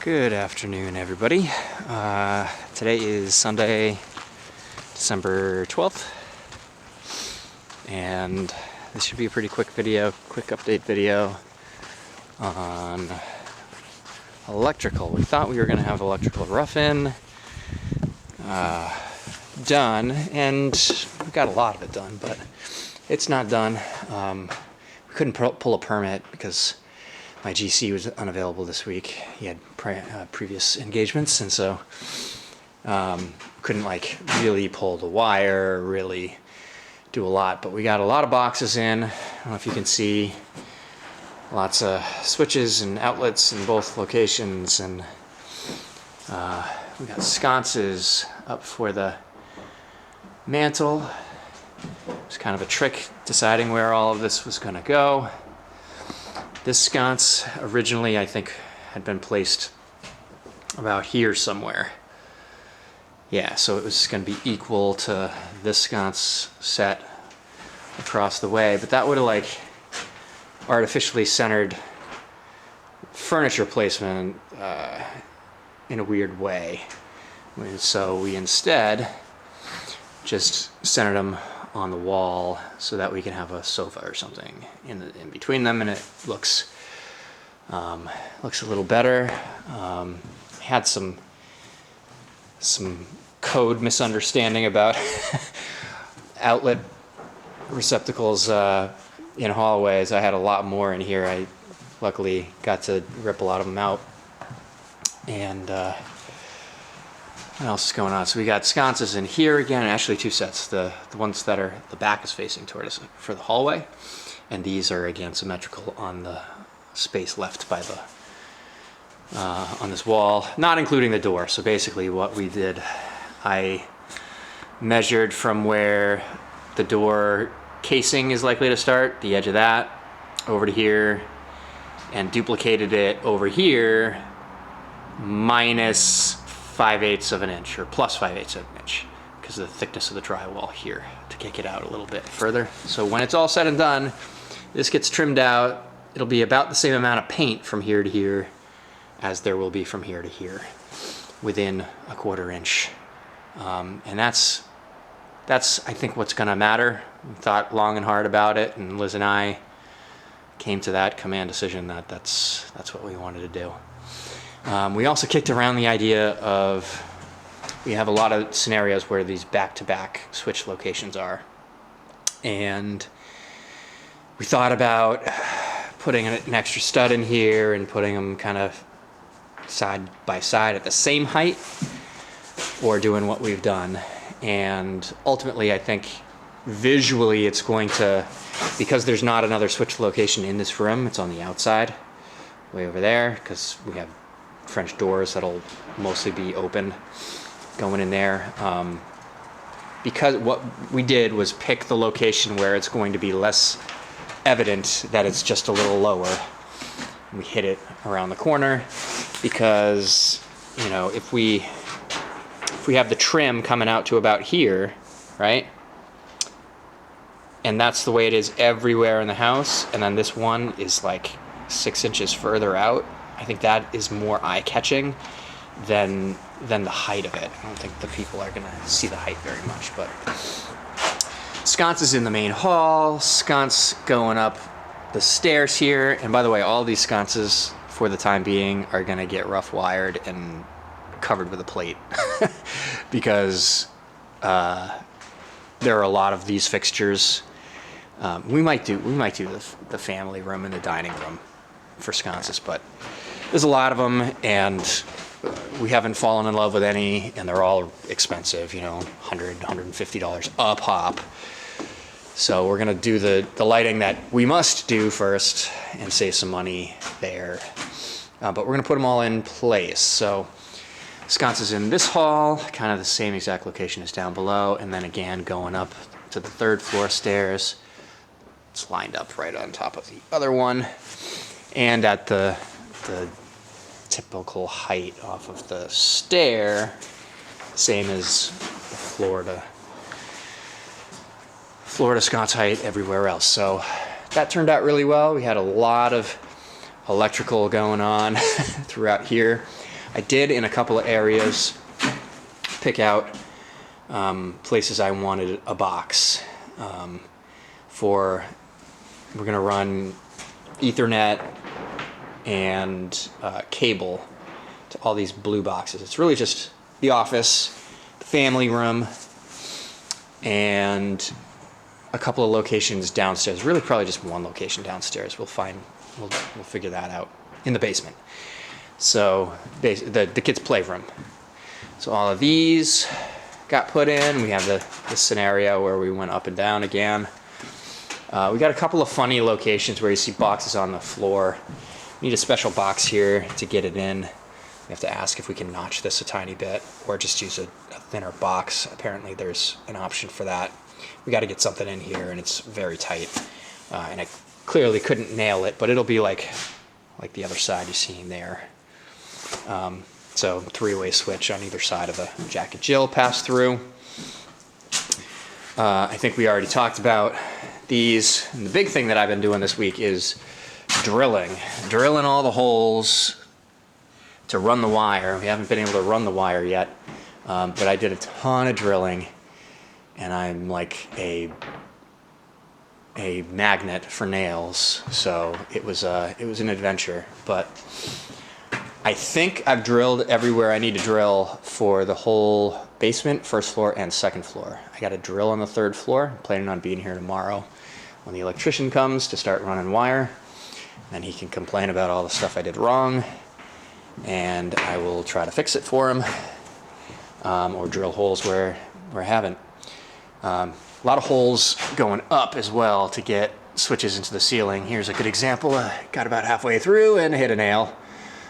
Good afternoon, everybody. Today is Sunday, December 12th, and this should be a pretty quick update video on electrical. We thought we were going to have electrical rough-in done, and we got a lot of it done, but it's not done. We couldn't pull a permit because my GC was unavailable this week. He had previous engagements, and so couldn't really pull the wire, really do a lot. But we got a lot of boxes in. I don't know if you can see, lots of switches and outlets in both locations, and we got sconces up for the mantle. It was kind of a trick deciding where all of this was going to go. This sconce originally, I think, had been placed about here somewhere. Yeah, so it was going to be equal to this sconce set across the way, but that would have artificially centered furniture placement in a weird way. And so we instead just centered them on the wall so that we can have a sofa or something in between them, and it looks a little better. Had some code misunderstanding about outlet receptacles in hallways. I had a lot more in here. I luckily got to rip a lot of them out. And what else is going on? So we got sconces in here again, actually two sets. The ones that are, the back is facing toward us for the hallway, and these are again symmetrical on the space left by the on this wall, not including the door. So basically what we did, I measured from where the door casing is likely to start, the edge of that, over to here, and duplicated it over here minus 5/8 of an inch, or plus 5/8 of an inch, because of the thickness of the drywall here, to kick it out a little bit further. So when it's all said and done, this gets trimmed out. It'll be about the same amount of paint from here to here as there will be from here to here, within a 1/4 inch. And that's I think what's gonna matter. We thought long and hard about it, and Liz and I came to that command decision that that's what we wanted to do. We also kicked around the idea of, we have a lot of scenarios where these back-to-back switch locations are, and we thought about putting an extra stud in here and putting them kind of side by side at the same height, or doing what we've done. And ultimately, I think visually it's going to, because there's not another switch location in this room, it's on the outside, way over there, because we have French doors that'll mostly be open going in there. Because what we did was pick the location where it's going to be less evident that it's just a little lower. We hit it around the corner because, you know, if we have the trim coming out to about here, right? And that's the way it is everywhere in the house, and then this one is like 6 inches further out, I think that is more eye-catching than the height of it. I don't think the people are gonna see the height very much, but sconces in the main hall, sconce going up the stairs here. And by the way, all these sconces for the time being are gonna get rough wired and covered with a plate because there are a lot of these fixtures. We might do the family room and the dining room for sconces, but there's a lot of them, and we haven't fallen in love with any, and they're all expensive, you know, $100, $150 a pop. So we're gonna do the lighting that we must do first and save some money there. But we're gonna put them all in place. So sconces in this hall, kind of the same exact location as down below, and then again going up to the 3rd floor stairs. It's lined up right on top of the other one, and at the typical height off of the stair, same as the Florida sconce height everywhere else. So that turned out really well. We had a lot of electrical going on throughout here. I did in a couple of areas pick out places I wanted a box for. We're gonna run Ethernet and cable to all these blue boxes. It's really just the office, the family room, and a couple of locations downstairs. Really, probably just one location downstairs. We'll figure that out in the basement. So the kids' playroom. So all of these got put in. We have the scenario where we went up and down again. We got a couple of funny locations where you see boxes on the floor. We need a special box here to get it in. We have to ask if we can notch this a tiny bit or just use a thinner box. Apparently there's an option for that. We got to get something in here, and it's very tight. And I clearly couldn't nail it, but it'll be like the other side you're seeing there. So three-way switch on either side of the Jack and Jill pass through. I think we already talked about these. And the big thing that I've been doing this week is drilling all the holes to run the wire. We haven't been able to run the wire yet, but I did a ton of drilling, and I'm like a magnet for nails. So it was an adventure, but I think I've drilled everywhere I need to drill for the whole basement, first floor, and second floor. I got a drill on the third floor. I'm planning on being here tomorrow when the electrician comes to start running wire. Then he can complain about all the stuff I did wrong, and I will try to fix it for him, or drill holes where I haven't. A lot of holes going up as well to get switches into the ceiling. Here's a good example. I got about halfway through and hit a nail.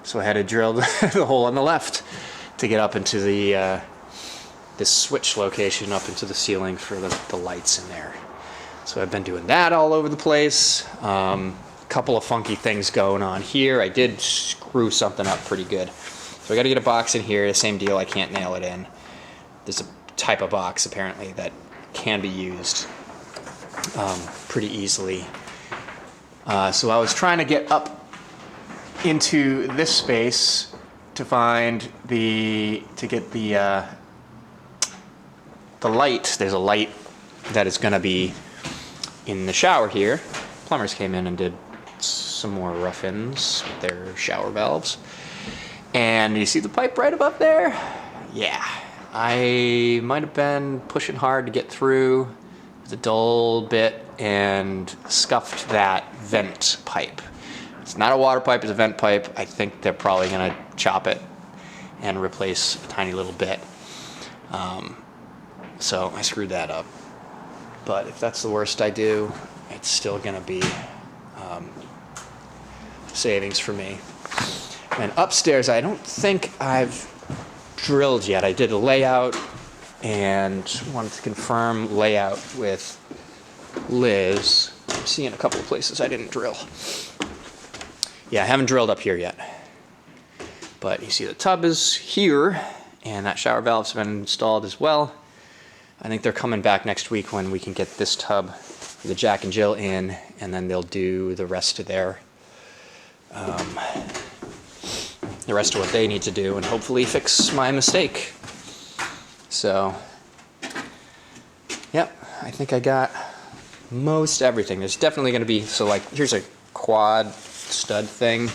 So I had to drill the hole on the left to get up into this switch location up into the ceiling for the lights in there. So I've been doing that all over the place. Couple of funky things going on here. I did screw something up pretty good. So I got to get a box in here. The same deal. I can't nail it in. There's a type of box apparently that can be used pretty easily. So I was trying to get up into this space to get the light. There's a light that is going to be in the shower here. Plumbers came in and did some more rough-ins with their shower valves. And you see the pipe right above there? Yeah. I might have been pushing hard to get through with a dull bit and scuffed that vent pipe. It's not a water pipe, it's a vent pipe. I think they're probably going to chop it and replace a tiny little bit. So I screwed that up. But if that's the worst I do, it's still going to be savings for me. And upstairs, I don't think I've drilled yet. I did a layout and wanted to confirm layout with Liz. I'm seeing a couple of places I didn't drill. Yeah, I haven't drilled up here yet. But you see the tub is here, and that shower valve's been installed as well. I think they're coming back next week when we can get this tub, the Jack and Jill in, and then they'll do the rest of what they need to do, and hopefully fix my mistake. So, yep, I think I got most everything. There's definitely going to be, so like, here's a quad stud thing,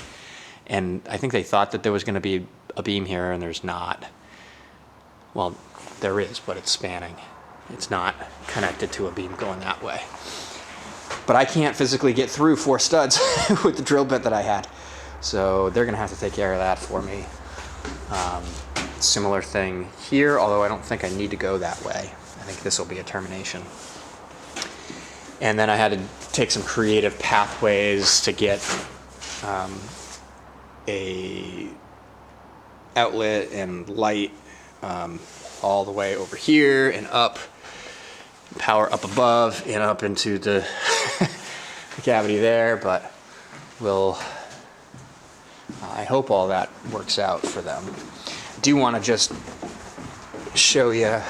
and I think they thought that there was going to be a beam here, and there's not. Well, there is, but it's spanning. It's not connected to a beam going that way. But I can't physically get through 4 studs with the drill bit that I had. So they're going to have to take care of that for me. Similar thing here, although I don't think I need to go that way. I think this will be a termination. And then I had to take some creative pathways to get a outlet and light all the way over here and up, power up above and up into the cavity there, but I hope all that works out for them. I do want to just show you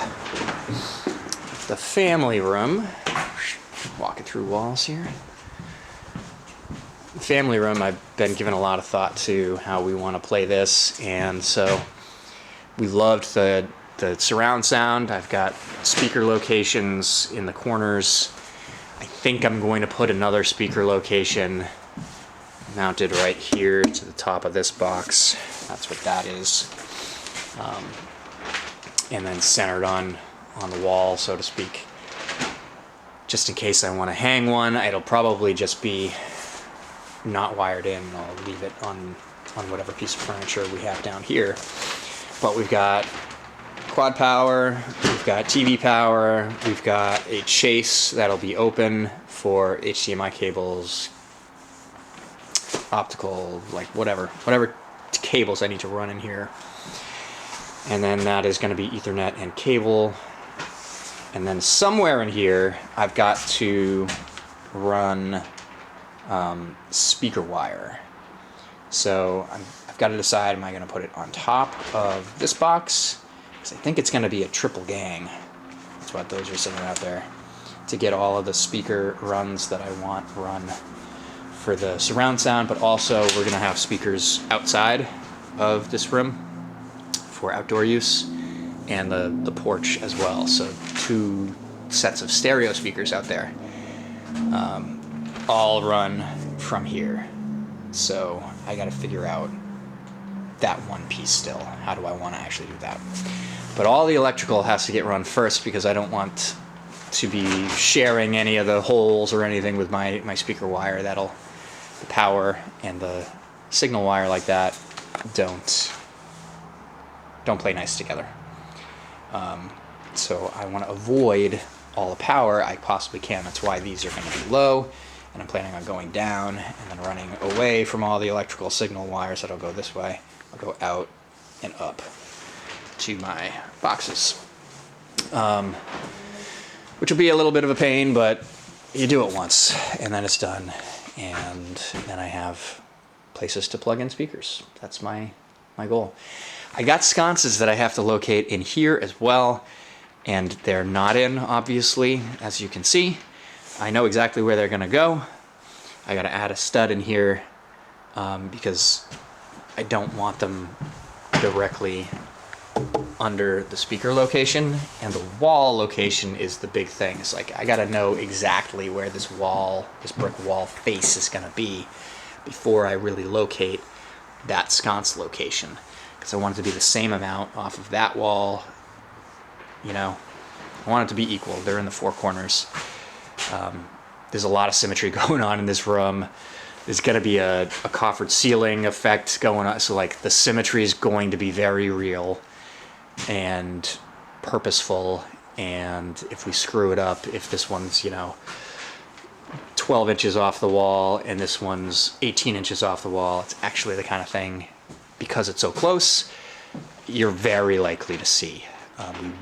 the family room. Walking through walls here. family room, I've been giving a lot of thought to how we want to play this, and so we loved the surround sound. I've got speaker locations in the corners. I think I'm going to put another speaker location mounted right here to the top of this box. That's what that is. And then centered on the wall, so to speak. Just in case I want to hang one, it'll probably just be not wired in. I'll leave it on whatever piece of furniture we have down here. But we've got quad power, we've got TV power, we've got a chase that'll be open for HDMI cables, optical, like whatever cables I need to run in here. And then that is going to be Ethernet and cable. And then somewhere in here, I've got to run speaker wire. So I've got to decide, am I going to put it on top of this box? Because I think it's going to be a triple gang. That's what those are saying out there. To get all of the speaker runs that I want run for the surround sound, but also we're going to have speakers outside of this room for outdoor use, and the porch as well. So 2 sets of stereo speakers out there, all run from here. So I got to figure out that one piece still. How do I want to actually do that? But all the electrical has to get run first, because I don't want to be sharing any of the holes or anything with my speaker wire. The power and the signal wire like that don't play nice together. So I want to avoid all the power I possibly can. That's why these are going to be low, and I'm planning on going down and then running away from all the electrical signal wires that'll go this way. I'll go out and up to my boxes, which will be a little bit of a pain, but you do it once and then it's done, and then I have places to plug in speakers. That's my goal. I got sconces that I have to locate in here as well, and they're not in, obviously, as you can see. I know exactly where they're going to go. I got to add a stud in here because I don't want them directly under the speaker location, and the wall location is the big thing. It's like I got to know exactly where this brick wall face is going to be before I really locate that sconce location, because I want it to be the same amount off of that wall. You know, I want it to be equal. They're in the 4 corners. There's a lot of symmetry going on in this room. There's going to be a coffered ceiling effect going on, so like the symmetry is going to be very real and purposeful. And if we screw it up, if this one's 12 inches off the wall and this one's 18 inches off the wall, it's actually the kind of thing, because it's so close, you're very likely to see.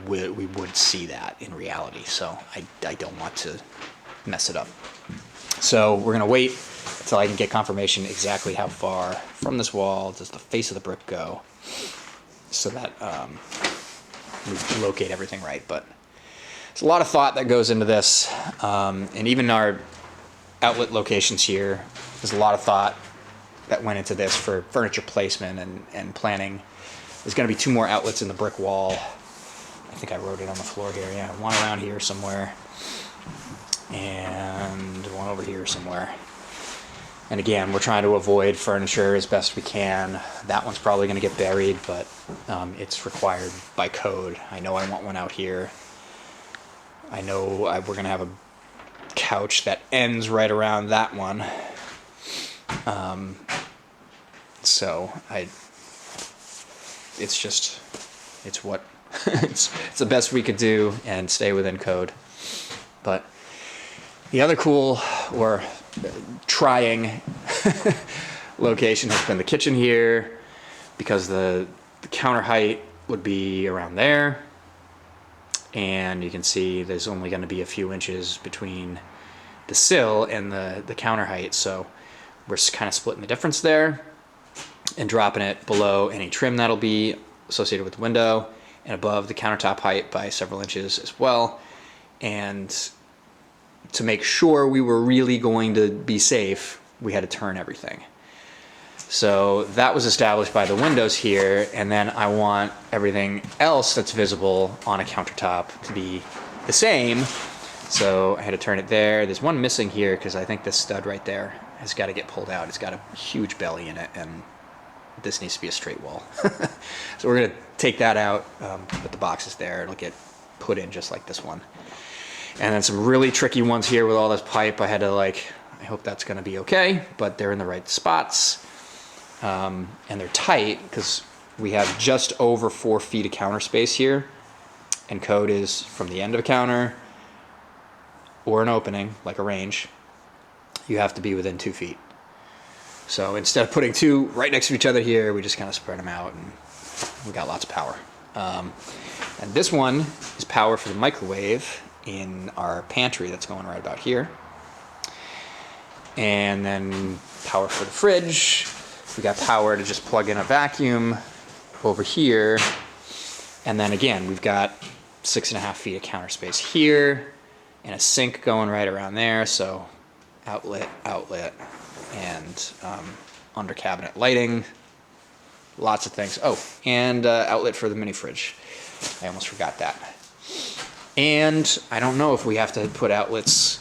We would see that in reality, so I don't want to mess it up. So we're going to wait until I can get confirmation exactly how far from this wall does the face of the brick go, so that we locate everything right. But there's a lot of thought that goes into this, and even our outlet locations here, there's a lot of thought that went into this for furniture placement and planning. There's going to be 2 more outlets in the brick wall. I think I wrote it on the floor here. Yeah, one around here somewhere, and one over here somewhere. And again, we're trying to avoid furniture as best we can. That one's probably going to get buried, but it's required by code. I know I want one out here. I know we're going to have a couch that ends right around that one. So it's what it's the best we could do and stay within code. But the other cool or trying location has been the kitchen here, because the counter height would be around there, and you can see there's only going to be a few inches between the sill and the counter height, so we're kind of splitting the difference there and dropping it below any trim that'll be associated with the window, and above the countertop height by several inches as well. And to make sure we were really going to be safe, we had to turn everything. So that was established by the windows here, and then I want everything else that's visible on a countertop to be the same. So I had to turn it there. There's one missing here because I think this stud right there has got to get pulled out. It's got a huge belly in it, and this needs to be a straight wall. So we're gonna take that out, put the boxes there. It'll get put in just like this one. And then some really tricky ones here with all this pipe. I had to I hope that's gonna be okay, but they're in the right spots. And they're tight because we have just over 4 feet of counter space here, and code is from the end of a counter or an opening, like a range, you have to be within 2 feet. So instead of putting 2 right next to each other here, we just kind of spread them out, and we got lots of power. And this one is power for the microwave in our pantry that's going right about here. And then power for the fridge. We got power to just plug in a vacuum over here. And then again, we've got 6.5 feet of counter space here, and a sink going right around there. So outlet, and under cabinet lighting, lots of things. Oh, and outlet for the mini fridge. I almost forgot that. And I don't know if we have to put outlets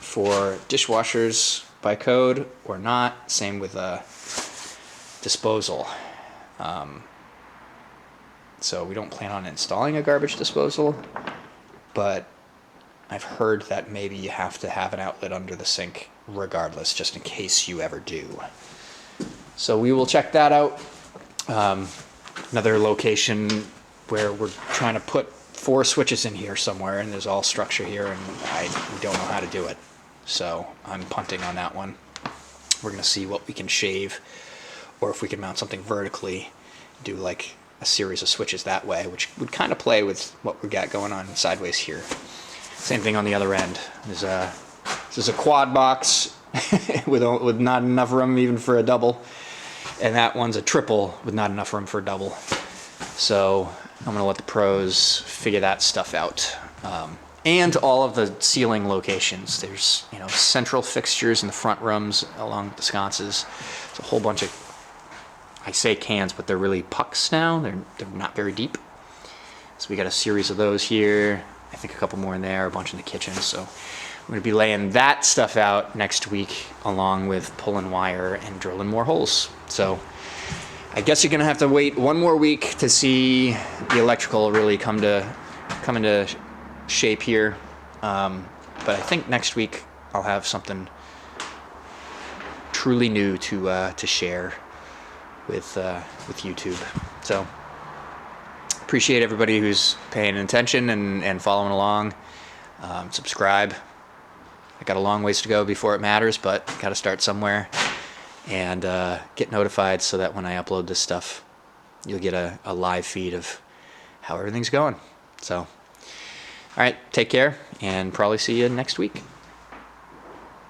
for dishwashers by code or not. Same with disposal. So we don't plan on installing a garbage disposal, but I've heard that maybe you have to have an outlet under the sink regardless, just in case you ever do. So we will check that out. Another location where we're trying to put 4 switches in here somewhere, and there's all structure here, and we don't know how to do it. So I'm punting on that one. We're gonna see what we can shave, or if we can mount something vertically, do like a series of switches that way, which would kind of play with what we got going on sideways here. Same thing on the other end. This is a quad box with not enough room even for a double, and that one's a triple with not enough room for a double. So I'm gonna let the pros figure that stuff out. And all of the ceiling locations. There's central fixtures in the front rooms along the sconces. It's a whole bunch of, I say cans, but they're really pucks now. They're not very deep. So we got a series of those here. I think a couple more in there, a bunch in the kitchen. So we're gonna be laying that stuff out next week, along with pulling wire and drilling more holes. So I guess you're gonna have to wait one more week to see the electrical really come into shape here. But I think next week I'll have something truly new to share with YouTube. So appreciate everybody who's paying attention and following along. Subscribe. I got a long ways to go before it matters, but got to start somewhere. And get notified so that when I upload this stuff, you'll get a live feed of how everything's going. So, all right, take care, and probably see you next week.